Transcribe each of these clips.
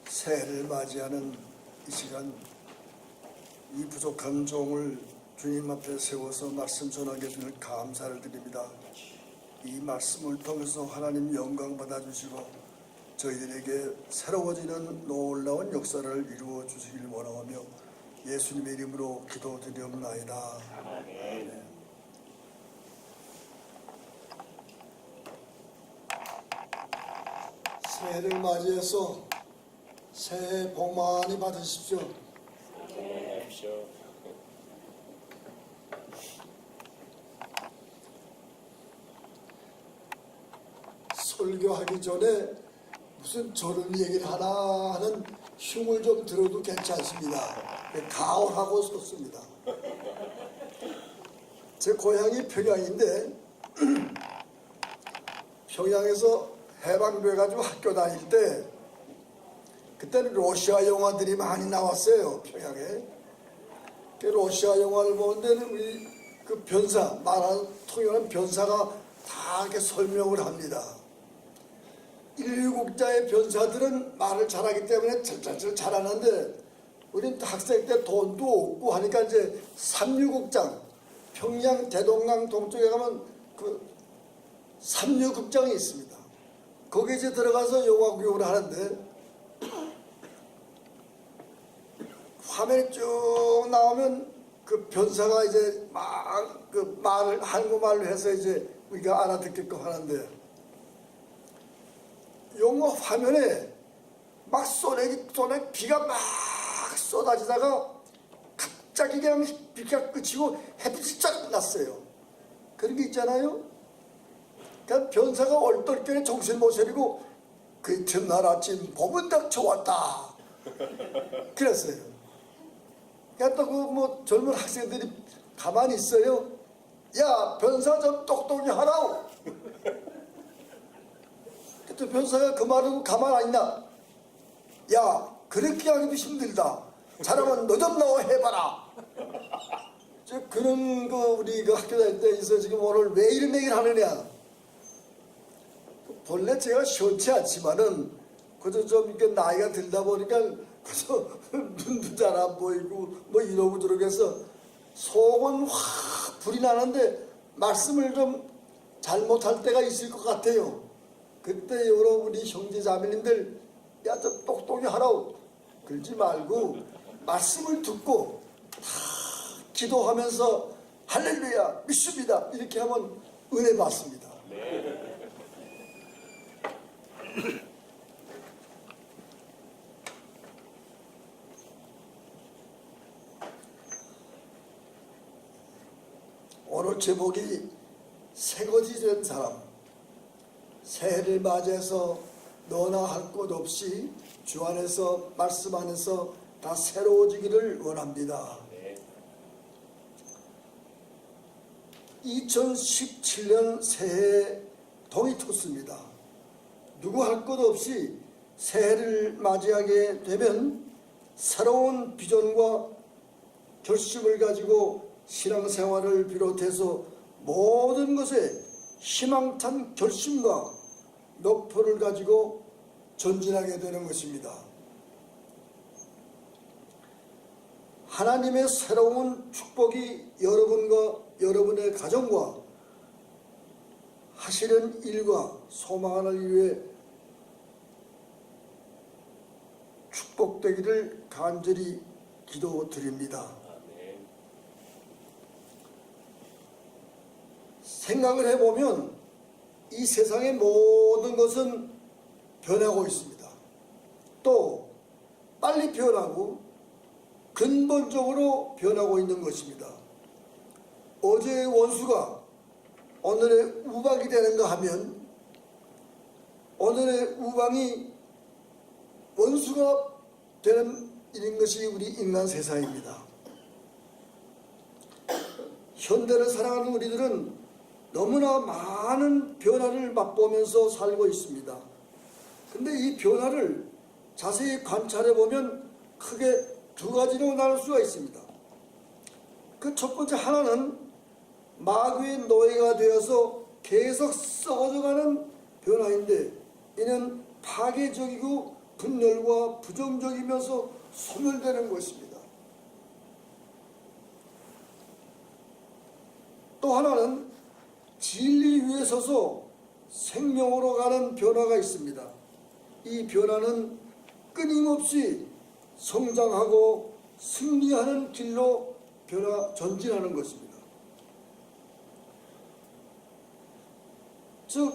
새해를 맞이하는 이 시간, 이 부족한 종을 주님 앞에 세워서 말씀 전하게 되는 감사를 드립니다. 이 말씀을 통해서 하나님 영광 받아주시고 저희들에게 새로워지는 놀라운 역사를 이루어 주시길 원하며 예수님의 이름으로 기도드리옵나이다. 아멘. 새해를 맞이해서 새해 복 많이 받으십시오. 설교하기 전에 무슨 저런 얘기를 하나 하는 흉을 좀 들어도 괜찮습니다. 가오하고 섰습니다. 제 고향이 평양인데 평양에서 해방돼가지고 학교 다닐 때 그때는 러시아 영화들이 많이 나왔어요. 평양에. 그 러시아 영화를 보는데 우리 그 변사, 말하는 통역하는 변사가 다 이렇게 설명을 합니다. 1국자의 변사들은 말을 잘하기 때문에 잘 잘하는데 우린 학생 때 돈도 없고 하니까 이제 3류국장, 평양 대동강 동쪽에 가면 그 3류국장이 있습니다. 거기 이제 들어가서 영화 구경을 하는데 화면이 쭉 나오면 그 변사가 이제 막 그 말을 한국말로 해서 이제 우리가 알아듣게끔 하는데 영화 화면에 막 쏘내 비가 막 쏟아지다가 갑자기 그냥 비가 그치고 햇빛이 쫙 났어요. 그런 게 있잖아요. 그러니까 변사가 얼떨결에 정신 못 차리고 그 이튿날 아침 봄은 닥쳐왔다 그랬어요. 그러니까 또 그 뭐 젊은 학생들이 가만히 있어요. 야, 변사 좀 똑똑히 하라고. 또 변사가 그 말을 가만 안 있나? 야, 그렇게 하기도 힘들다. 잘하면 너 좀 나와 해봐라. 그런 거 우리 그 학교 다닐 때 있어. 지금 오늘 왜 이런 얘기를 하느냐? 본래 제가 시원치 않지만은 그저 좀 이렇게 나이가 들다 보니까 그저 눈도 잘 안 보이고 뭐 이러고 저러고해서 속은 확 불이 나는데 말씀을 좀 잘못할 때가 있을 것 같아요. 그때 여러 우리 형제 자매님들 야, 좀 똑똑히 하라고 그러지 말고 말씀을 듣고 다 기도하면서 할렐루야 믿습니다 이렇게 하면 은혜 받습니다. 네. 오늘 제목이 새거지 된 사람. 새해를 맞이해서 너나 할 것 없이 주 안에서 말씀 안에서 다 새로워지기를 원합니다. 2017년 새해 동이 텄습니다. 누구 할 것 없이 새해를 맞이하게 되면 새로운 비전과 결심을 가지고 신앙생활을 비롯해서 모든 것에 희망찬 결심과 목표를 가지고 전진하게 되는 것입니다. 하나님의 새로운 축복이 여러분과 여러분의 가정과 하시는 일과 소망하는 일에 축복되기를 간절히 기도드립니다. 생각을 해보면 이 세상의 모든 것은 변하고 있습니다. 또 빨리 변하고 근본적으로 변하고 있는 것입니다. 어제의 원수가 오늘의 우박이 되는가 하면 오늘의 우방이 원수가 되는 이런 것이 우리 인간 세상입니다. 현대를 살아가는 우리들은 너무나 많은 변화를 맛보면서 살고 있습니다. 근데 이 변화를 자세히 관찰해 보면 크게 두 가지로 나눌 수가 있습니다. 그 첫 번째 하나는 마귀의 노예가 되어서 계속 썩어져가는 변화인데 이는 파괴적이고 분열과 부정적이면서 소멸되는 것입니다. 또 하나는 진리 위에 서서 생명으로 가는 변화가 있습니다. 이 변화는 끊임없이 성장하고 승리하는 길로 전진하는 것입니다. 즉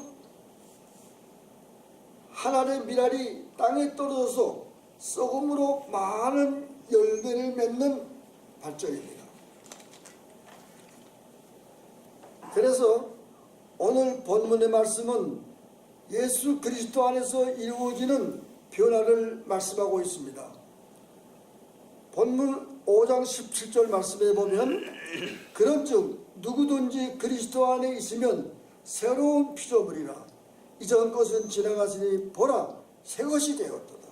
하나의 밀알이 땅에 떨어져서 썩음으로 많은 열매를 맺는 발전입니다. 그래서 오늘 본문의 말씀은 예수 그리스도 안에서 이루어지는 변화를 말씀하고 있습니다. 본문 5장 17절 말씀에 보면 그런즉 누구든지 그리스도 안에 있으면 새로운 피조물이라 이전 것은 지나갔으니 보라 새 것이 되었도다.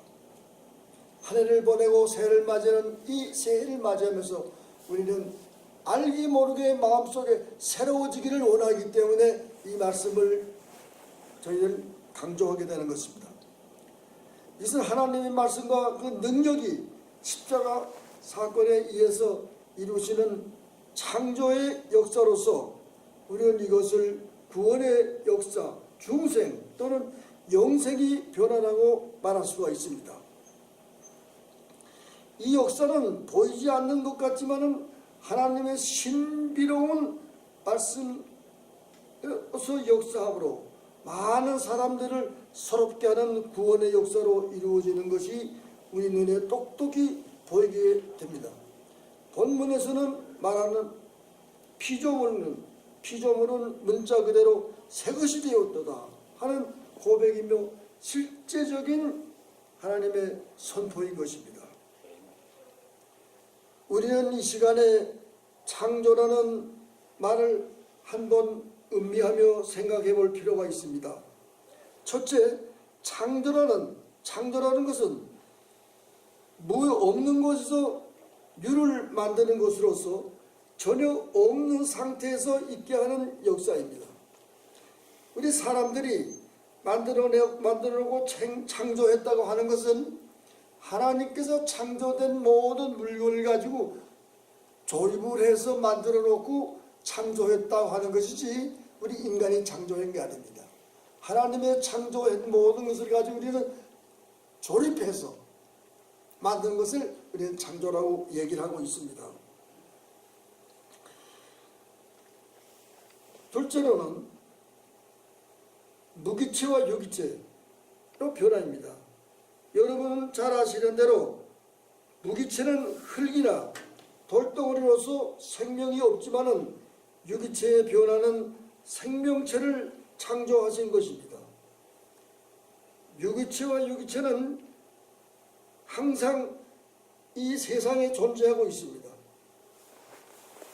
한 해를 보내고 새해를 맞이하는 이 새해를 맞이하면서 우리는 알기 모르게 마음속에 새로워지기를 원하기 때문에 이 말씀을 저희는 강조하게 되는 것입니다. 이것은 하나님의 말씀과 그 능력이 십자가 사건에 의해서 이루시는 창조의 역사로서 우리는 이것을 구원의 역사, 중생 또는 영생이 변화라고 말할 수가 있습니다. 이 역사는 보이지 않는 것 같지만은 하나님의 신비로운 말씀에서 역사함으로 많은 사람들을 서럽게 하는 구원의 역사로 이루어지는 것이 우리 눈에 똑똑히 보이게 됩니다. 본문에서는 말하는 피조물은 문자 그대로 새 것이 되었도다 하는 고백이며 실제적인 하나님의 선포인 것입니다. 우리는 이 시간에 창조라는 말을 한번 음미하며 생각해 볼 필요가 있습니다. 첫째, 창조라는 것은 없는 것에서 뮤를 만드는 것으로서 전혀 없는 상태에서 있게 하는 역사입니다. 우리 사람들이 만들어내고 창조했다고 하는 것은 하나님께서 창조된 모든 물건을 가지고 조립을 해서 만들어 놓고 창조했다고 하는 것이지 우리 인간이 창조한 게 아닙니다. 하나님의 창조한 모든 것을 가지고 우리는 조립해서 만든 것을 우리는 창조라고 얘기를 하고 있습니다. 둘째로는 무기체와 유기체로 변화입니다. 여러분은 잘 아시는 대로 무기체는 흙이나 돌덩어리로서 생명이 없지만은 유기체의 변화는 생명체를 창조하신 것입니다. 유기체와 유기체는 항상 이 세상에 존재하고 있습니다.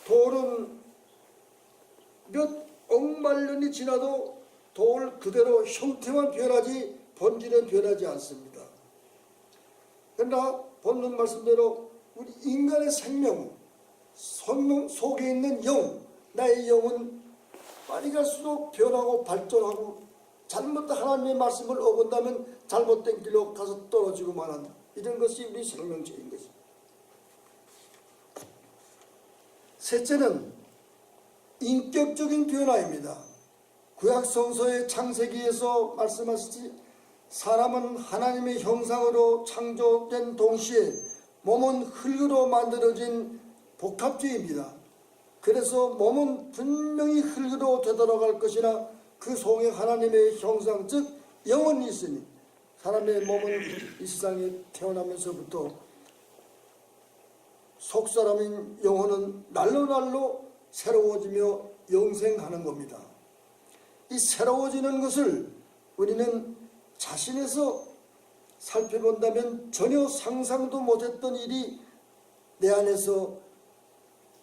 돌은 몇 억만 년이 지나도 돌 그대로 형태만 변하지 본질은 변하지 않습니다. 그러나 본문 말씀대로 우리 인간의 생명 속에 있는 영, 나의 영은 빨리 갈수록 변하고 발전하고 잘못된 하나님의 말씀을 어긴다면 잘못된 길로 가서 떨어지고 말한다. 이런 것이 우리 생명체인 것입니다. 셋째는 인격적인 변화입니다. 구약 성서의 창세기에서 말씀하시지 사람은 하나님의 형상으로 창조된 동시에 몸은 흙으로 만들어진 복합체입니다. 그래서 몸은 분명히 흙으로 되돌아갈 것이나 그 속에 하나님의 형상 즉 영혼이 있으니 사람의 몸은 이 세상에 태어나면서부터 속사람인 영혼은 날로 새로워지며 영생하는 겁니다. 이 새로워지는 것을 우리는 자신에서 살펴본다면 전혀 상상도 못했던 일이 내 안에서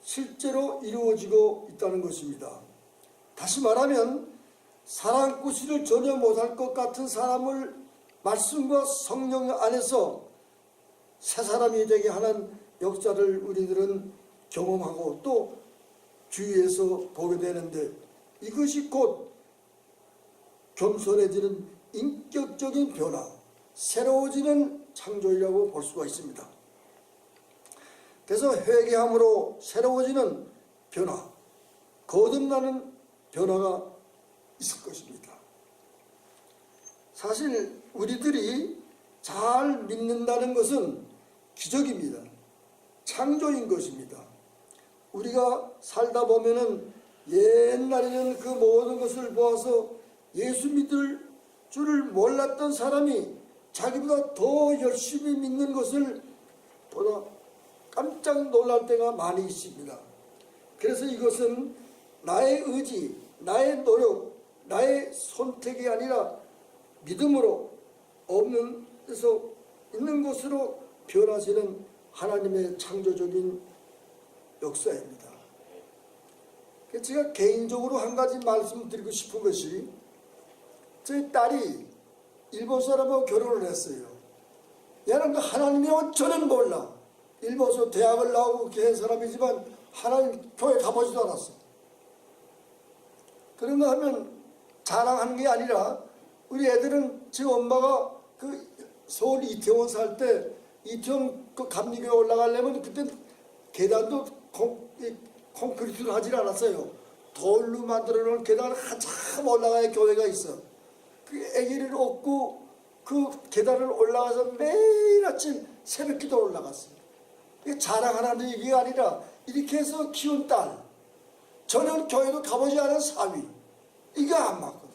실제로 이루어지고 있다는 것입니다. 다시 말하면 사랑꾸시를 전혀 못할 것 같은 사람을 말씀과 성령 안에서 새 사람이 되게 하는 역사를 우리들은 경험하고 또 주위에서 보게 되는데 이것이 곧 겸손해지는 인격적인 변화, 새로워지는 창조이라고 볼 수가 있습니다. 그래서 회개함으로 새로워지는 변화, 거듭나는 변화가 있을 것입니다. 사실 우리들이 잘 믿는다는 것은 기적입니다. 창조인 것입니다. 우리가 살다 보면은 옛날에는 그 모든 것을 보아서 예수 믿을 줄을 몰랐던 사람이 자기보다 더 열심히 믿는 것을 보다 깜짝 놀랄 때가 많이 있습니다. 그래서 이것은 나의 의지, 나의 노력, 나의 선택이 아니라 믿음으로 없는 데서 있는 것으로 변하시는 하나님의 창조적인 역사입니다. 제가 개인적으로 한 가지 말씀드리고 싶은 것이, 저희 딸이 일본 사람하고 결혼을 했어요. 얘는 하나님이라고 저는 몰라. 일본에서 대학을 나오고 그렇게 한 사람이지만 하나님 교회 가보지도 않았어. 그런가 하면 자랑하는 게 아니라, 우리 애들은 제 엄마가 그 서울 이태원 살 때 이태원 그 감리교회 올라가려면 그때 계단도 콘크리트로 하질 않았어요. 돌로 만들어 놓은 계단을 한참 올라가야 교회가 있어. 그 아기를 업고 그 계단을 올라가서 매일 아침 새벽 기도 올라갔어요. 이게 자랑하는 얘기가 아니라 이렇게 해서 키운 딸, 저는 교회도 가보지 않은 사위, 이게 안 맞거든.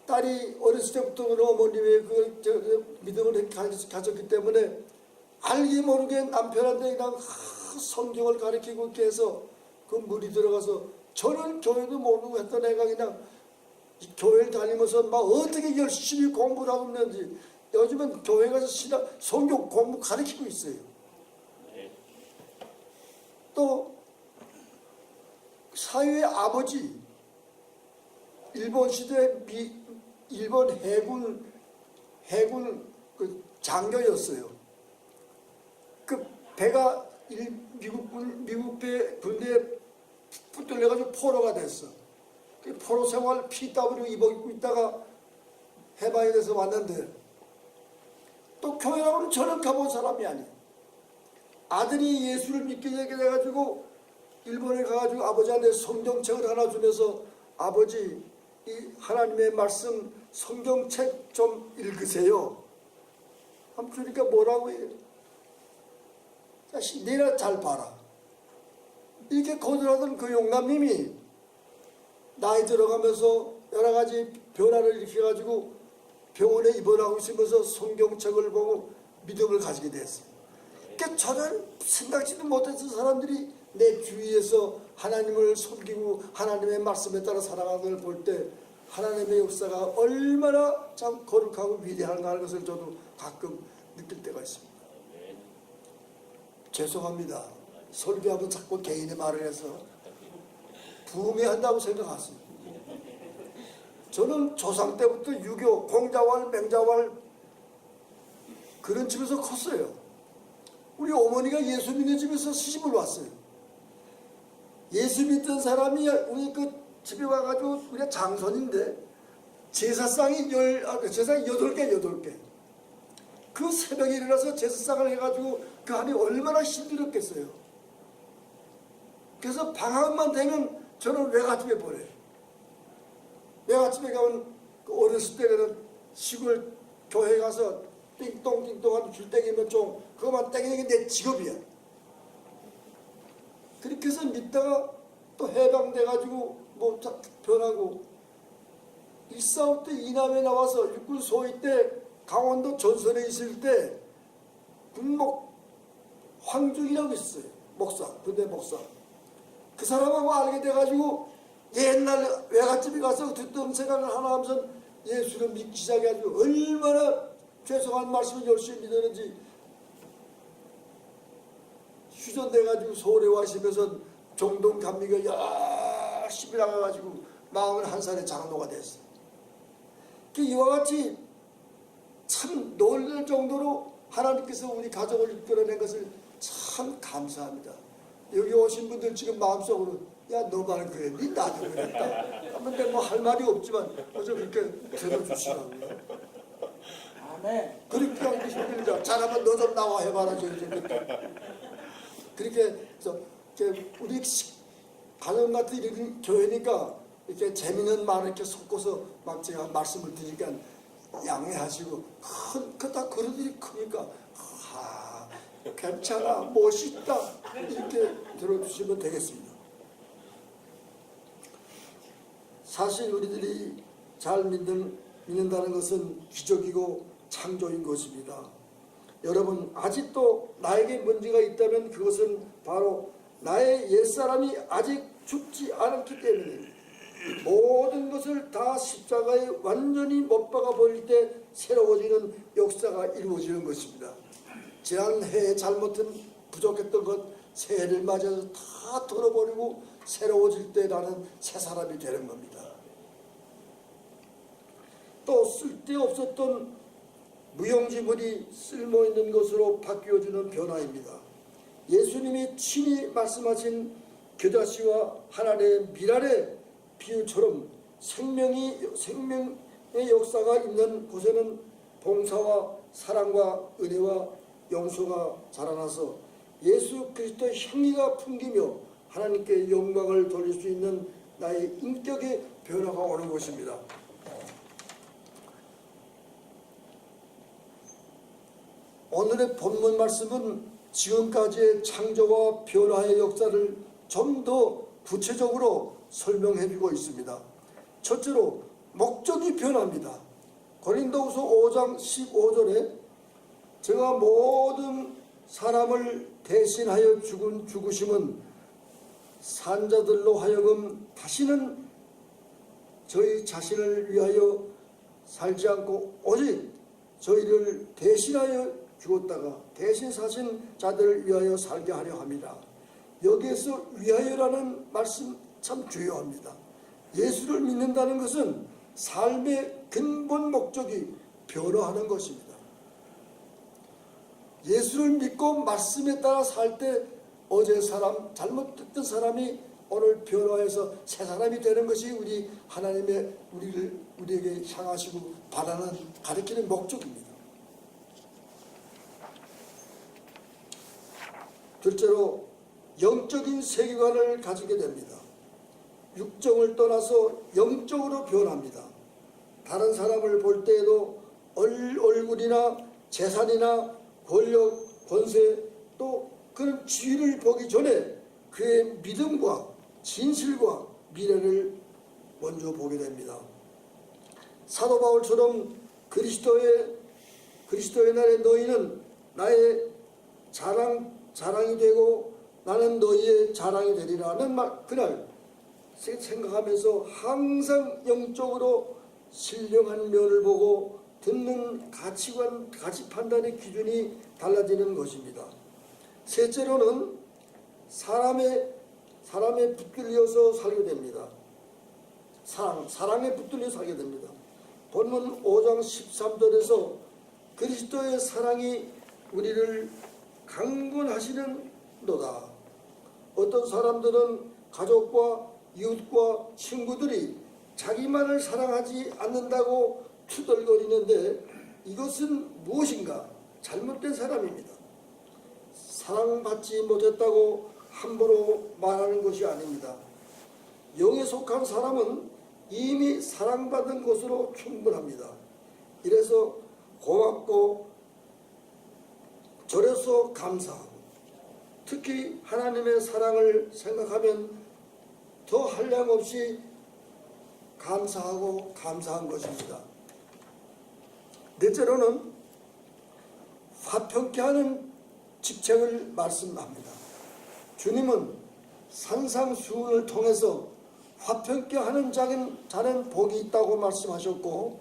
딸이 어렸을 때부터 어머님의 그 믿음을 가졌기 때문에 알게 모르게 남편한테 그냥 성경을 가르치고 이렇게 해서 그 물이 들어가서, 저는 교회도 모르고 했던 애가 그냥 교회를 다니면서 막 어떻게 열심히 공부를 하고 있는지, 요즘은 교회 가서 성경 공부 가르치고 있어요. 또 사위의 아버지, 일본 시대 일본 해군 그 장교였어요. 그 배가 미국 군대에 붙들려가지고 포로가 됐어. 그 포로 생활 PW 입고 있다가 해방이 돼서 왔는데, 또 교회라고는 저는 가본 사람이 아니에요. 아들이 예수를 믿게 되게 돼가지고 일본에 가가지고 아버지한테 성경책을 하나 주면서, 아버지 이 하나님의 말씀 성경책 좀 읽으세요. 한번 주니까 뭐라고 해요? 자식 니나 잘 봐라. 이렇게 거절하던 그 용남님이 나이 들어가면서 여러 가지 변화를 일으켜가지고 병원에 입원하고 있으면서 성경책을 보고 믿음을 가지게 됐어요. 그러니까 저는 생각지도 못했던 사람들이 내 주위에서 하나님을 섬기고 하나님의 말씀에 따라 살아가는 걸 볼 때 하나님의 역사가 얼마나 참 거룩하고 위대한가 하는 것을 저도 가끔 느낄 때가 있습니다. 죄송합니다. 설교하면 자꾸 개인의 말을 해서 부흥해한다고 생각하십니다. 저는 조상 때부터 유교, 공자왈, 맹자왈 그런 집에서 컸어요. 우리 어머니가 예수 믿는 집에서 시집을 왔어요. 예수 믿던 사람이 우리 그 집에 와가지고, 우리가 장손인데 제사상이 8개. 그 새벽에 일어나서 제사상을 해가지고 그 안이 얼마나 힘들었겠어요. 그래서 방학만 되면 저는 외갓집에 보내요. 외갓집에 가면 그 어렸을 때는 시골 교회 가서 띵똥띵똥 하면 줄 땡기면 좀 그것만 땡기는 게 내 직업이야. 그렇게 해서 믿다가 또 해방돼가지고 뭐 변하고, 일사후 때 이남에 나와서 육군 소위 때 강원도 전선에 있을 때 군목 황중이라고 있어요. 목사, 군대 목사. 그 사람하고 알게 돼가지고 옛날 외갓집에 가서 듣던 생각을 하나 하면서 예수를 믿기 시작해가지고 얼마나 죄송한 말씀을 열심히 믿었는지, 휴전돼가지고 서울에 와시면서 종동 감리교 열심히 나가가지고 41살에 장로가 됐어요. 이와 같이 참 놀랄 정도로 하나님께서 우리 가족을 이끌어낸 것을 참 감사합니다. 여기 오신 분들 지금 마음속으로, 야 너만 그랬니? 나도 그랬다. 근데 뭐 할 말이 없지만 좀 이렇게 들어주시라고요. 그렇게 하기 힘들죠. 잘하면 너 좀 나와 해봐라. 그렇게 해서 우리 가정 같은 이런 교회니까 이렇게 재미있는 말을 이렇게 섞어서 막 제가 말씀을 드리니까 양해하시고 다 그릇들이 크니까 괜찮아 멋있다 이렇게 들어주시면 되겠습니다. 사실 우리들이 잘 믿는다는 것은 기적이고 창조인 것입니다. 여러분 아직도 나에게 문제가 있다면 그것은 바로 나의 옛사람이 아직 죽지 않았기 때문에 모든 것을 다 십자가에 완전히 못 박아 버릴 때 새로워지는 역사가 이루어지는 것입니다. 지난해에 잘못한 부족했던 것 새해를 맞아서 다 털어버리고 새로워질 때 나는 새 사람이 되는 겁니다. 또 쓸데없었던 무용지물이 쓸모있는 것으로 바뀌어지는 변화입니다. 예수님이 친히 말씀하신 겨자씨와 하나님의 미랄의 비유처럼 생명의 역사가 있는 곳에는 봉사와 사랑과 은혜와 용서가 자라나서 예수 그리스도의 향기가 풍기며 하나님께 영광을 돌릴 수 있는 나의 인격의 변화가 오는 것입니다. 오늘의 본문 말씀은 지금까지의 창조와 변화의 역사를 좀 더 구체적으로 설명해주고 있습니다. 첫째로 목적이 변합니다. 고린도후서 5장 15절에 제가 모든 사람을 대신하여 죽으심은 산자들로 하여금 다시는 저희 자신을 위하여 살지 않고 오직 저희를 대신하여 죽었다가 대신 사신 자들을 위하여 살게 하려 합니다. 여기에서 위하여라는 말씀 참 중요합니다. 예수를 믿는다는 것은 삶의 근본 목적이 변화하는 것입니다. 예수를 믿고 말씀에 따라 살 때 어제 사람 잘못됐던 사람이 오늘 변화해서 새 사람이 되는 것이 우리 하나님의 우리에게 향하시고 바라는 가리키는 목적입니다. 둘째로 영적인 세계관을 가지게 됩니다. 육정을 떠나서 영적으로 변합니다. 다른 사람을 볼 때에도 얼굴이나 재산이나 권력, 권세 또 그런 지위를 보기 전에 그의 믿음과 진실과 미래를 먼저 보게 됩니다. 사도 바울처럼 그리스도의 날에 너희는 나의 자랑이 되고 나는 너희의 자랑이 되리라는 말 그날 생각하면서 항상 영적으로 신령한 면을 보고 듣는 가치관, 가치 판단의 기준이 달라지는 것입니다. 셋째로는 사람에 붙들려서 살게 됩니다. 사랑에 붙들려 살게 됩니다. 본문 5장 13절에서 그리스도의 사랑이 우리를 강권하시는 노다. 어떤 사람들은 가족과 이웃과 친구들이 자기만을 사랑하지 않는다고 투덜거리는데 이것은 무엇인가? 잘못된 사람입니다. 사랑받지 못했다고 함부로 말하는 것이 아닙니다. 영에 속한 사람은 이미 사랑받은 것으로 충분합니다. 이래서 고맙고 절에서 감사하고 특히 하나님의 사랑을 생각하면 더 한량없이 감사한 것입니다. 넷째로는 화평케 하는 직책을 말씀합니다. 주님은 산상수훈을 통해서 화평케 하는 자는 복이 있다고 말씀하셨고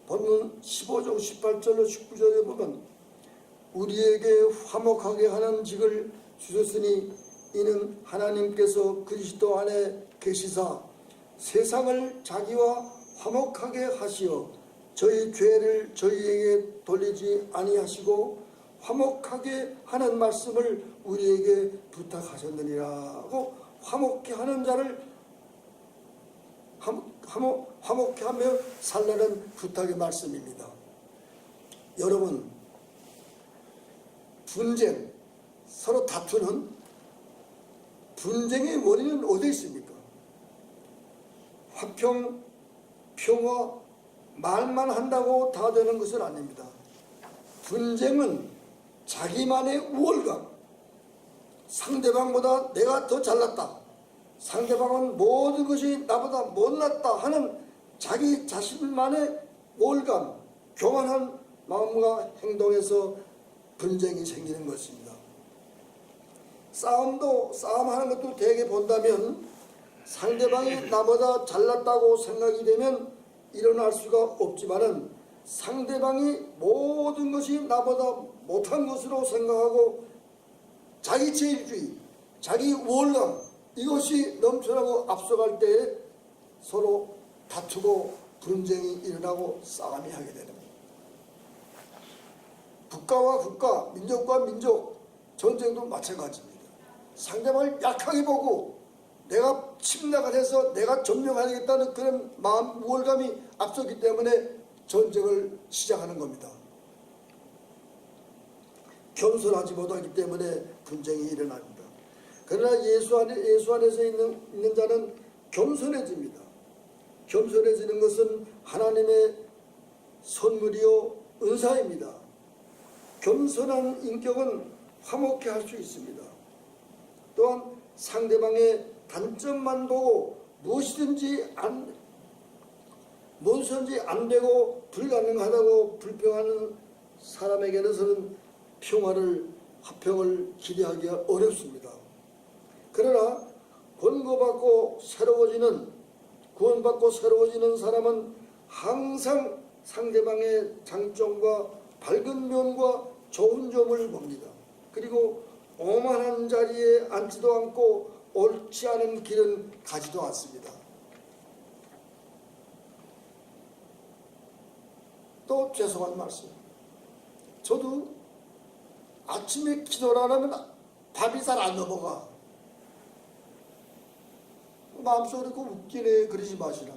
본문 15장 18절로 19절에 보면 우리에게 화목하게 하는 직을 주셨으니 이는 하나님께서 그리스도 안에 계시사 세상을 자기와 화목하게 하시어 저희 죄를 저희에게 돌리지 아니하시고 화목하게 하는 말씀을 우리에게 부탁하셨느니라고 화목케 하는 자를 화목케 하며 살라는 부탁의 말씀입니다. 여러분, 분쟁, 서로 다투는 분쟁의 원인은 어디에 있습니까? 화평, 평화, 말만 한다고 다 되는 것은 아닙니다. 분쟁은 자기만의 우월감, 상대방보다 내가 더 잘났다, 상대방은 모든 것이 나보다 못났다 하는 자기 자신만의 우월감, 교만한 마음과 행동에서 분쟁이 생기는 것입니다. 싸움하는 것도 대개 본다면 상대방이 나보다 잘났다고 생각이 되면 일어날 수가 없지만은 상대방이 모든 것이 나보다 못한 것으로 생각하고 자기 제일주의, 자기 우월감 이것이 넘쳐나고 앞서갈 때 서로 다투고 분쟁이 일어나고 싸움이 하게 되는 겁니다. 국가와 국가, 민족과 민족 전쟁도 마찬가지입니다. 상대방을 약하게 보고 내가 침략을 해서 내가 점령하겠다는 그런 마음, 우월감이 앞서기 때문에 전쟁을 시작하는 겁니다. 겸손하지 못하기 때문에 분쟁이 일어납니다. 그러나 예수 안에서 있는 자는 겸손해집니다. 겸손해지는 것은 하나님의 선물이요 은사입니다. 겸손한 인격은 화목해 할 수 있습니다. 또한 상대방의 단점만 보고 무엇이든지 안 되고 불가능하다고 불평하는 사람에게는 평화를, 화평을 기대하기가 어렵습니다. 그러나 구원받고 새로워지는 사람은 항상 상대방의 장점과 밝은 면과 좋은 점을 봅니다. 그리고 오만한 자리에 앉지도 않고 옳지 않은 길은 가지도 않습니다. 또 죄송한 말씀. 저도 아침에 기도를 안 하면 밥이 잘 안 넘어가. 마음속으로 웃기네 그러지 마시라.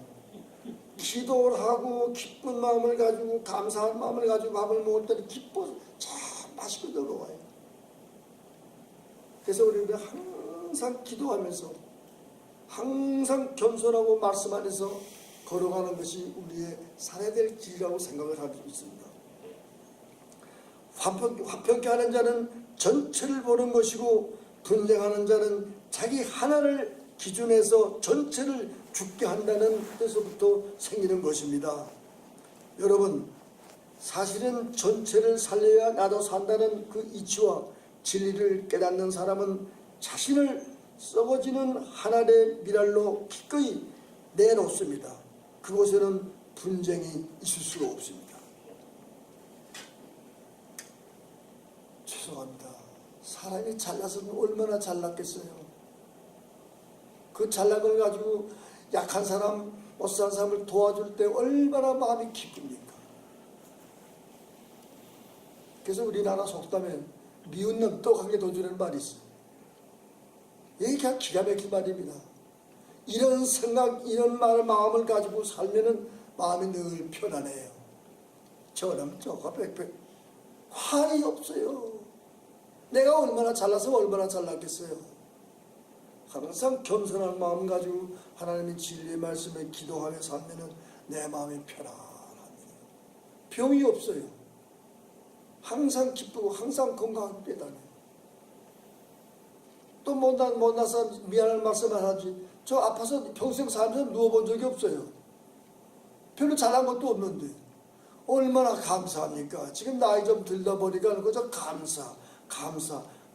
기도를 하고 기쁜 마음을 가지고 감사한 마음을 가지고 밥을 먹을 때는 기뻐서 참 맛있게 넘어가요. 그래서 우리는 항상 기도하면서 항상 겸손하고 말씀 안에서 걸어가는 것이 우리의 살아야 될 길이라고 생각을 하고 있습니다. 화평케 하는 자는 전체를 보는 것이고 분쟁하는 자는 자기 하나를 기준해서 전체를 죽게 한다는 뜻에서부터 생기는 것입니다. 여러분, 사실은 전체를 살려야 나도 산다는 그 이치와 진리를 깨닫는 사람은 자신을 썩어지는 하늘의 미랄로 기꺼이 내놓습니다. 그곳에는 분쟁이 있을 수가 없습니다. 죄송합니다. 사람이 잘나서는 얼마나 잘났겠어요. 그 잘난 걸 가지고 약한 사람, 못 사는 사람을 도와줄 때 얼마나 마음이 기쁩니까? 그래서 우리나라 속담에 미운 놈 떡하게 더 주는 말이 있어요. 이게 그냥 기가 막힌 말입니다. 이런 생각, 이런 마음을 가지고 살면은 마음이 늘 편안해요. 저놈 저거 빽빽 화이 없어요. 내가 얼마나 잘나서 얼마나 잘났겠어요. 항상 겸손한 마음 가지고 하나님의 진리의 말씀에 기도하며 살면은 내 마음이 편안합니다. 병이 없어요. 항상 기쁘고 항상 건강하게 되다니. 또 못나서 미안한 말씀을 하지. 저 아파서 평생 살면서 누워본 적이 없어요. 별로 잘한 것도 없는데 얼마나 감사합니까? 지금 나이 좀 들다 보니까 그저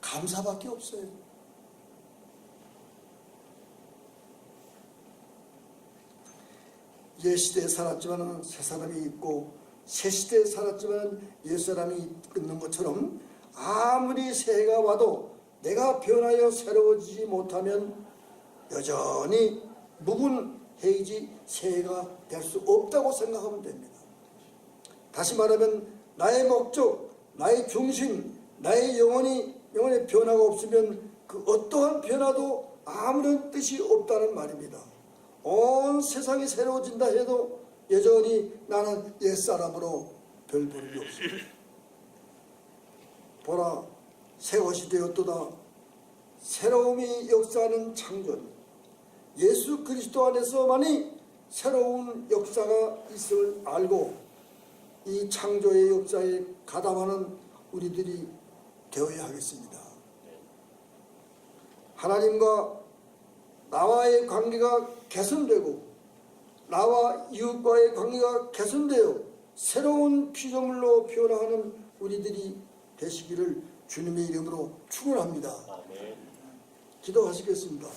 감사밖에 없어요. 옛 시대에 살았지만 새 사람이 있고 새 시대에 살았지만 옛 사람이 있는 것처럼 아무리 새해가 와도 내가 변하여 새로워지지 못하면 여전히 묵은 해이지 새해가 될 수 없다고 생각하면 됩니다. 다시 말하면 나의 목적, 나의 중심, 나의 영혼의 변화가 없으면 그 어떠한 변화도 아무런 뜻이 없다는 말입니다. 온 세상이 새로워진다 해도 여전히 나는 옛사람으로 별 볼일이 없습니다. 보라 새 것이 되었도다. 새로움이 역사하는 창조는 예수 그리스도 안에서만이 새로운 역사가 있음을 알고 이 창조의 역사에 가담하는 우리들이 되어야 하겠습니다. 하나님과 나와의 관계가 개선되고 나와 이웃과의 관계가 개선되어 새로운 피조물로 변화하는 우리들이 되시기를 주님의 이름으로 축원합니다. 기도하시겠습니다.